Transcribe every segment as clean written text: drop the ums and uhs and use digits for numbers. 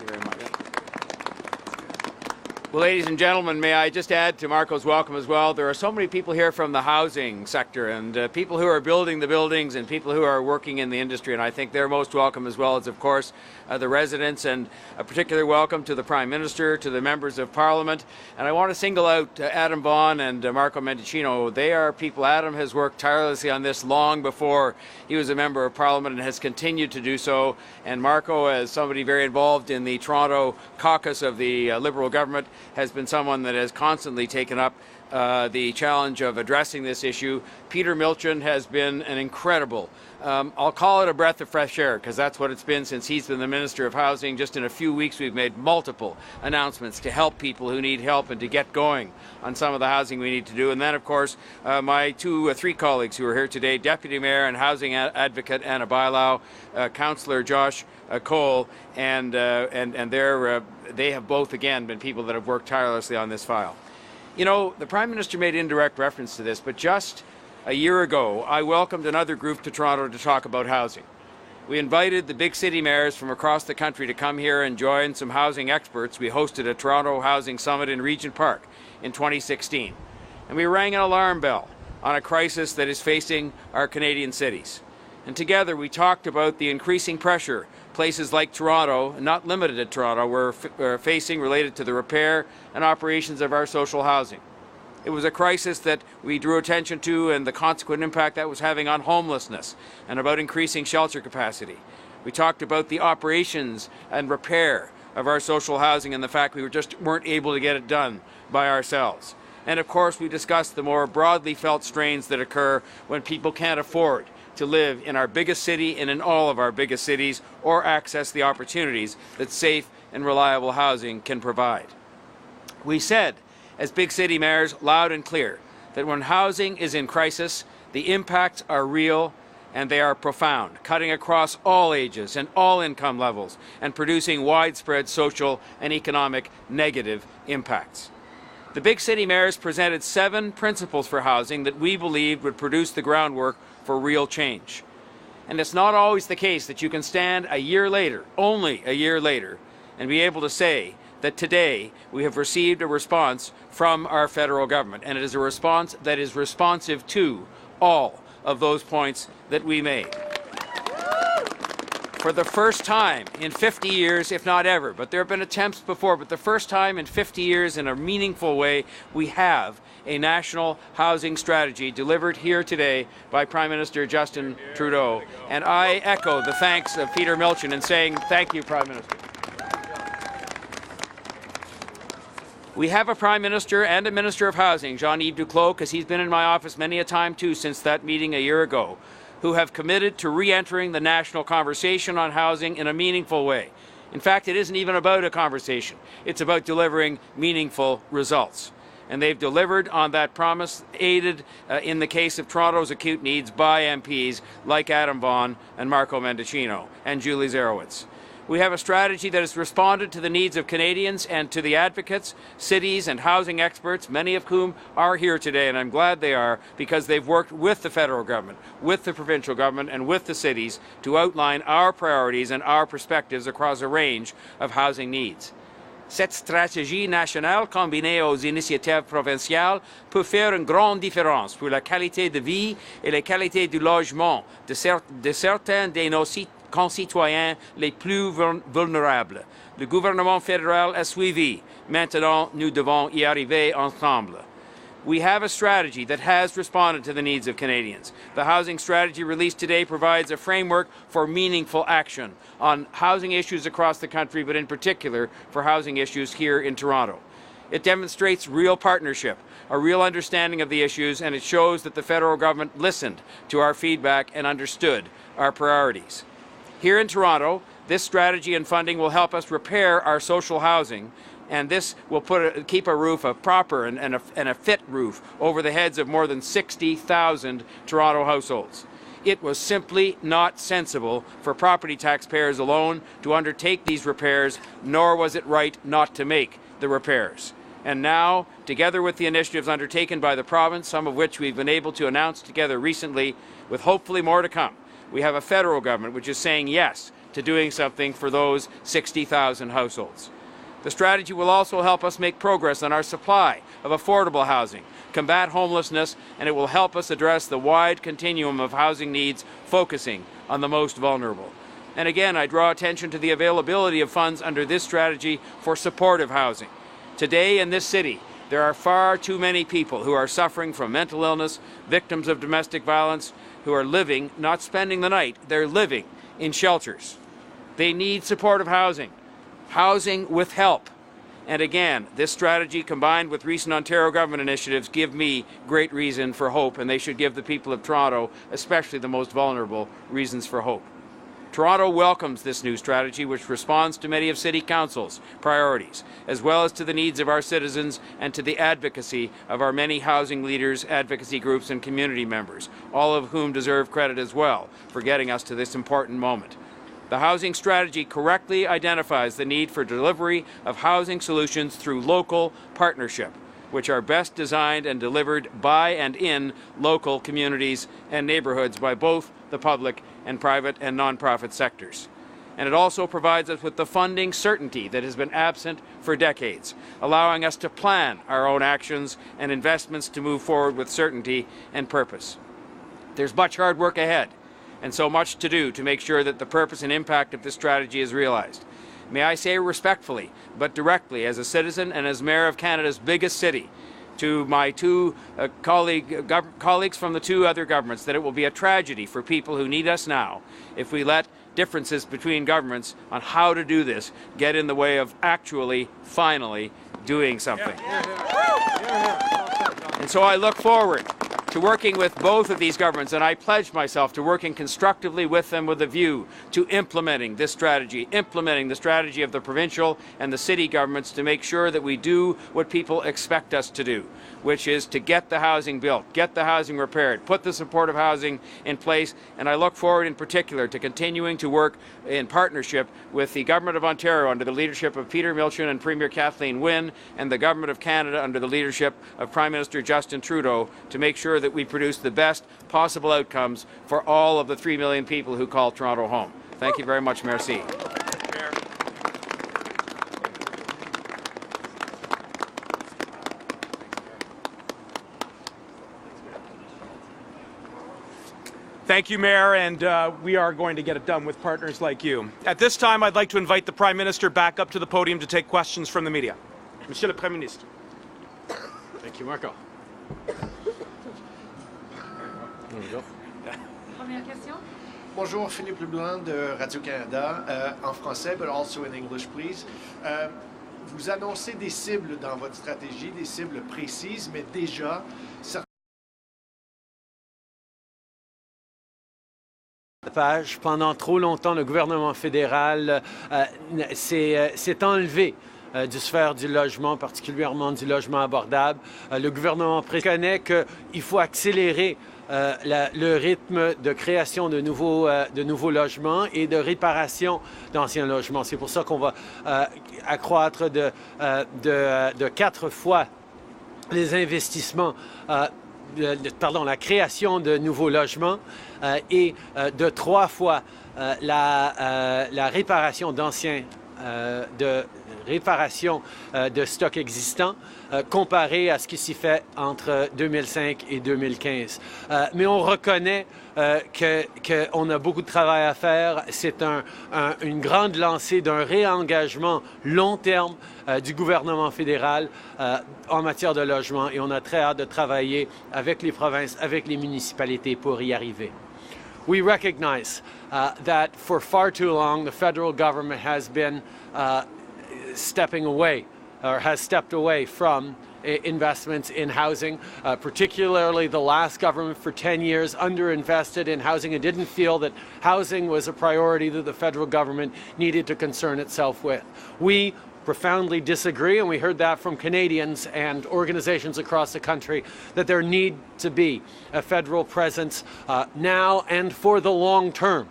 very much. Well, ladies and gentlemen, may I just add to Marco's welcome as well. There are so many people here from the housing sector and people who are building the buildings and people who are working in the industry, and I think they're most welcome, as well as, of course, the residents, and a particular welcome to the Prime Minister, to the members of Parliament. And I want to single out Adam Vaughan and Marco Mendicino. They are people. Adam has worked tirelessly on this long before he was a member of Parliament and has continued to do so. And Marco, as somebody very involved in the Toronto caucus of the Liberal government, has been someone that has constantly taken up the challenge of addressing this issue. Peter Milchen has been an incredible, I'll call it a breath of fresh air, because that's what it's been since he's been the Minister of Housing. Just in a few weeks we've made multiple announcements to help people who need help and to get going on some of the housing we need to do. And then, of course, my three colleagues who are here today, Deputy Mayor and Housing Advocate Anna Bailau, Councillor Josh Cole, and they have both, again, been people that have worked tirelessly on this file. You know, the Prime Minister made indirect reference to this, but just a year ago, I welcomed another group to Toronto to talk about housing. We invited the big city mayors from across the country to come here and join some housing experts. We hosted a Toronto Housing Summit in Regent Park in 2016. And we rang an alarm bell on a crisis that is facing our Canadian cities. And together we talked about the increasing pressure places like Toronto, and not limited to Toronto, were facing related to the repair and operations of our social housing. It was a crisis that we drew attention to and the consequent impact that was having on homelessness and about increasing shelter capacity. We talked about the operations and repair of our social housing and the fact we weren't able to get it done by ourselves. And of course, we discussed the more broadly felt strains that occur when people can't afford to live in our biggest city and in all of our biggest cities, or access the opportunities that safe and reliable housing can provide. We said, as big city mayors, loud and clear, that when housing is in crisis, the impacts are real and they are profound, cutting across all ages and all income levels and producing widespread social and economic negative impacts. The big city mayors presented 7 principles for housing that we believed would produce the groundwork for real change. And it's not always the case that you can stand a year later, only a year later, and be able to say that today we have received a response from our federal government, and it is a response that is responsive to all of those points that we made. For the first time in 50 years, if not ever, but there have been attempts before, but the first time in 50 years in a meaningful way, we have a national housing strategy delivered here today by Prime Minister Justin Trudeau. And I echo the thanks of Peter Milchen in saying thank you, Prime Minister. We have a Prime Minister and a Minister of Housing, Jean-Yves Duclos, because he's been in my office many a time too since that meeting a year ago, who have committed to re-entering the national conversation on housing in a meaningful way. In fact, it isn't even about a conversation. It's about delivering meaningful results. And they've delivered on that promise, aided in the case of Toronto's acute needs by MPs like Adam Vaughan and Marco Mendicino and Julie Zarowitz. We have a strategy that has responded to the needs of Canadians and to the advocates, cities and housing experts, many of whom are here today, and I'm glad they are, because they've worked with the federal government, with the provincial government and with the cities to outline our priorities and our perspectives across a range of housing needs. Cette stratégie nationale combinée aux initiatives provinciales peut faire une grande différence pour la qualité de vie et la qualité du logement de certains de nos concitoyens les plus vulnérables. Le gouvernement fédéral a suivi. Maintenant, nous devons y arriver ensemble. We have a strategy that has responded to the needs of Canadians. The housing strategy released today provides a framework for meaningful action on housing issues across the country, but in particular for housing issues here in Toronto. It demonstrates real partnership, a real understanding of the issues, and it shows that the federal government listened to our feedback and understood our priorities. Here in Toronto, this strategy and funding will help us repair our social housing, and this will keep a roof, a proper and a fit roof, over the heads of more than 60,000 Toronto households. It was simply not sensible for property taxpayers alone to undertake these repairs, nor was it right not to make the repairs. And now, together with the initiatives undertaken by the province, some of which we've been able to announce together recently, with hopefully more to come, we have a federal government which is saying yes to doing something for those 60,000 households. The strategy will also help us make progress on our supply of affordable housing, combat homelessness, and it will help us address the wide continuum of housing needs, focusing on the most vulnerable. And again, I draw attention to the availability of funds under this strategy for supportive housing. Today in this city, there are far too many people who are suffering from mental illness, victims of domestic violence, who are living, not spending the night, they're living in shelters. They need supportive housing, housing with help. And again, this strategy combined with recent Ontario government initiatives give me great reason for hope, and they should give the people of Toronto, especially the most vulnerable, reasons for hope. Toronto welcomes this new strategy, which responds to many of City Council's priorities, as well as to the needs of our citizens and to the advocacy of our many housing leaders, advocacy groups, and community members, all of whom deserve credit as well for getting us to this important moment. The housing strategy correctly identifies the need for delivery of housing solutions through local partnership, which are best designed and delivered by and in local communities and neighborhoods by both the public and private and non-profit sectors. And it also provides us with the funding certainty that has been absent for decades, allowing us to plan our own actions and investments to move forward with certainty and purpose. There's much hard work ahead, and so much to do to make sure that the purpose and impact of this strategy is realized. May I say respectfully, but directly, as a citizen and as Mayor of Canada's biggest city, to my two colleagues from the two other governments, that it will be a tragedy for people who need us now if we let differences between governments on how to do this get in the way of actually, finally, doing something. And so I look forward to working with both of these governments, and I pledge myself to working constructively with them with a view to implementing this strategy, implementing the strategy of the provincial and the city governments to make sure that we do what people expect us to do, which is to get the housing built, get the housing repaired, put the supportive housing in place. And I look forward in particular to continuing to work in partnership with the Government of Ontario under the leadership of Peter Milchen and Premier Kathleen Wynne, and the Government of Canada under the leadership of Prime Minister Justin Trudeau, to make sure that we produce the best possible outcomes for all of the 3 million people who call Toronto home. Thank you very much. Merci. Thank you, Mayor, and we are going to get it done with partners like you. At this time, I'd like to invite the Prime Minister back up to the podium to take questions from the media. Monsieur le Premier Ministre. Thank you, Marco. Première question. Bonjour, Philippe Leblanc de Radio-Canada, en français, but also in English, please. Vous annoncez des cibles dans votre stratégie, des cibles précises, mais déjà, Pendant trop longtemps, le gouvernement fédéral s'est enlevé du sphère du logement, particulièrement du logement abordable. Le gouvernement reconnaît qu'il faut accélérer le rythme de création de nouveaux logements et de réparation d'anciens logements. C'est pour ça qu'on va accroître de 4 fois les investissements, la création de nouveaux logements et de 3 fois la réparation d'anciens de stocks existants comparé à ce qui s'y fait entre 2005 et 2015. Mais on reconnaît qu'on a beaucoup de travail à faire. C'est une grande lancée d'un réengagement long terme du gouvernement fédéral en matière de logement, et on a très hâte de travailler avec les provinces, avec les municipalités pour y arriver. We recognize that for far too long the federal government has been stepping away, or has stepped away from investments in housing, particularly the last government for 10 years underinvested in housing and didn't feel that housing was a priority that the federal government needed to concern itself with. We profoundly disagree, and we heard that from Canadians and organizations across the country, that there need to be a federal presence now and for the long term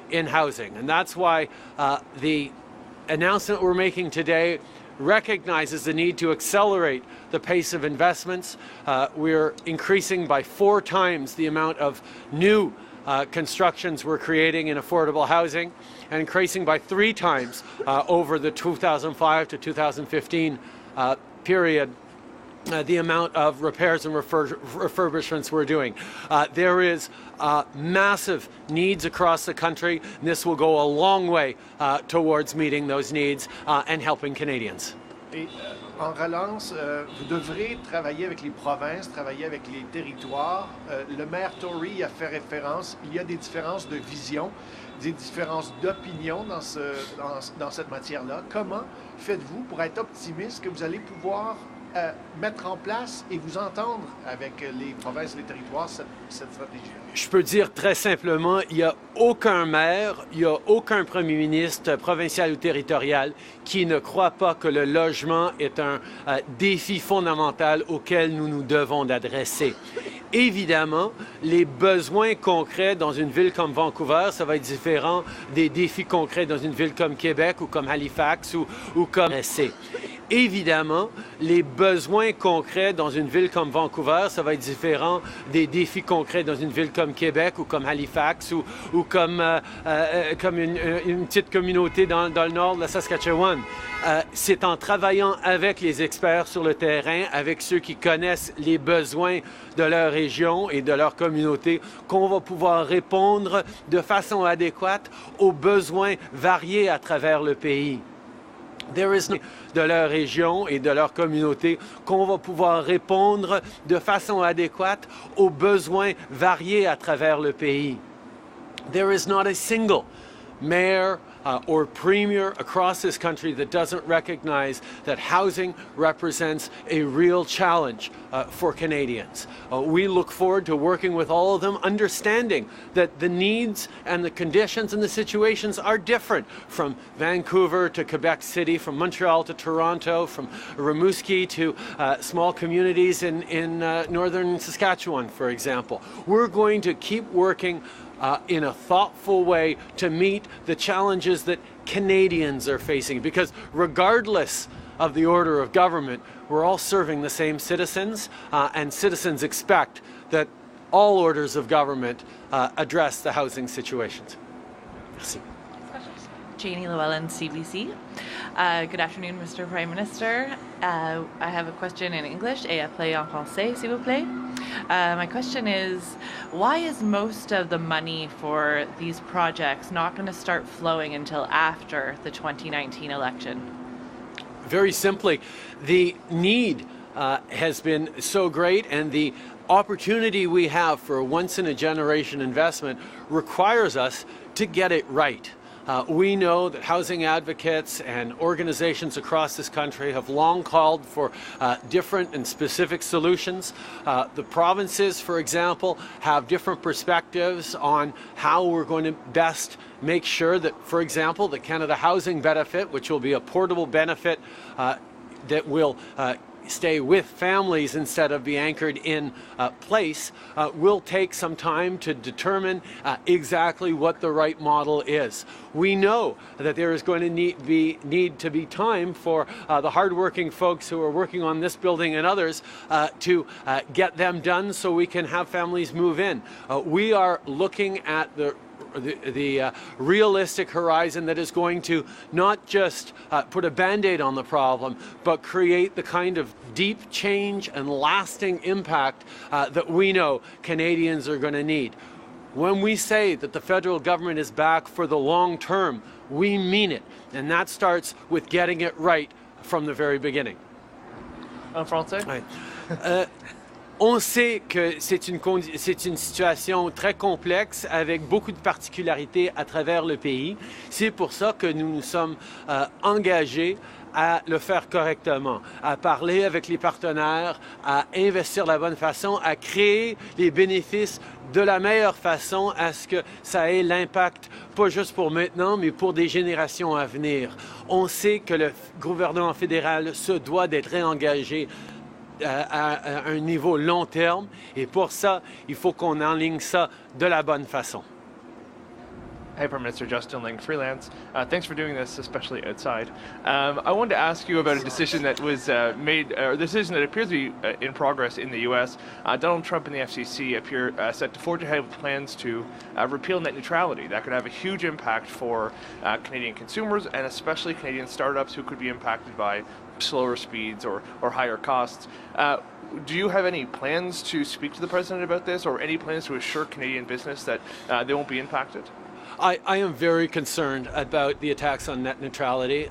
in housing. And that's why the announcement we're making today recognizes the need to accelerate the pace of investments. We're increasing by 4 times the amount of new constructions we're creating in affordable housing, and increasing by 3 times over the 2005 to 2015 period. The amount of repairs and refurbishments we're doing. There is massive needs across the country, and this will go a long way towards meeting those needs and helping Canadians. Et en relance, vous devrez travailler avec les provinces, travailler avec les territoires. Le maire Tory a fait référence, il y a des différences de vision, des différences d'opinion dans cette matière-là. Comment faites-vous pour être optimiste que vous allez pouvoir mettre en place et vous entendre avec les provinces et les territoires cette stratégie? Je peux dire très simplement, il n'y a aucun maire, il n'y a aucun premier ministre provincial ou territorial qui ne croit pas que le logement est un défi fondamental auquel nous nous devons d'adresser. Évidemment, les besoins concrets dans une ville comme Vancouver, ça va être différent des défis concrets dans une ville comme Québec ou comme Halifax ou comme SC. Évidemment, les besoins concrets dans une ville comme Vancouver, ça va être différent des défis concrets dans une ville comme Québec ou comme Halifax ou comme une petite communauté dans le nord de la Saskatchewan. C'est en travaillant avec les experts sur le terrain, avec ceux qui connaissent les besoins de leur région et de leur communauté, qu'on va pouvoir répondre de façon adéquate aux besoins variés à travers le pays. There is no de leur région et de leur communauté, qu'on va pouvoir répondre de façon adéquate aux besoins variés à travers le pays. There is not a single mayor or premier across this country that doesn't recognize that housing represents a real challenge for Canadians. We look forward to working with all of them, understanding that the needs and the conditions and the situations are different from Vancouver to Quebec City, from Montreal to Toronto, from Rimouski to small communities in northern Saskatchewan, for example. We're going to keep working in a thoughtful way to meet the challenges that Canadians are facing. Because regardless of the order of government, we're all serving the same citizens, and citizens expect that all orders of government address the housing situations. Merci. Janie Llewellyn, CBC. Good afternoon, Mr. Prime Minister. I have a question in English et appelé en français, s'il vous plaît. My question is, why is most of the money for these projects not going to start flowing until after the 2019 election? Very simply, the need has been so great, and the opportunity we have for a once-in-a-generation investment requires us to get it right. We know that housing advocates and organizations across this country have long called for different and specific solutions. The provinces, for example, have different perspectives on how we're going to best make sure that, for example, the Canada Housing Benefit, which will be a portable benefit that will stay with families instead of be anchored in place, will take some time to determine exactly what the right model is. We know that there is going to need to be time for the hardworking folks who are working on this building and others to get them done so we can have families move in. We are looking at the realistic horizon that is going to not just put a Band-Aid on the problem, but create the kind of deep change and lasting impact that we know Canadians are going to need. When we say that the federal government is back for the long term, we mean it. And that starts with getting it right from the very beginning. En français? Ouais. On sait que c'est une situation très complexe avec beaucoup de particularités à travers le pays. C'est pour ça que nous nous sommes engagés à le faire correctement, à parler avec les partenaires, à investir de la bonne façon, à créer les bénéfices de la meilleure façon à ce que ça ait l'impact, pas juste pour maintenant, mais pour des générations à venir. On sait que le gouvernement fédéral se doit d'être réengagé à un niveau long terme, et pour ça, il faut qu'on enligne ça de la bonne façon. Hey, Prime Minister Justin Ling, freelance. Thanks for doing this, especially outside. I wanted to ask you about a decision that was made, or a decision that appears to be in progress in the U.S. Donald Trump and the FCC appear set to forge ahead with plans to repeal net neutrality. That could have a huge impact for Canadian consumers and especially Canadian startups who could be impacted by slower speeds or higher costs. Do you have any plans to speak to the President about this, or any plans to assure Canadian business that they won't be impacted? I am very concerned about the attacks on net neutrality.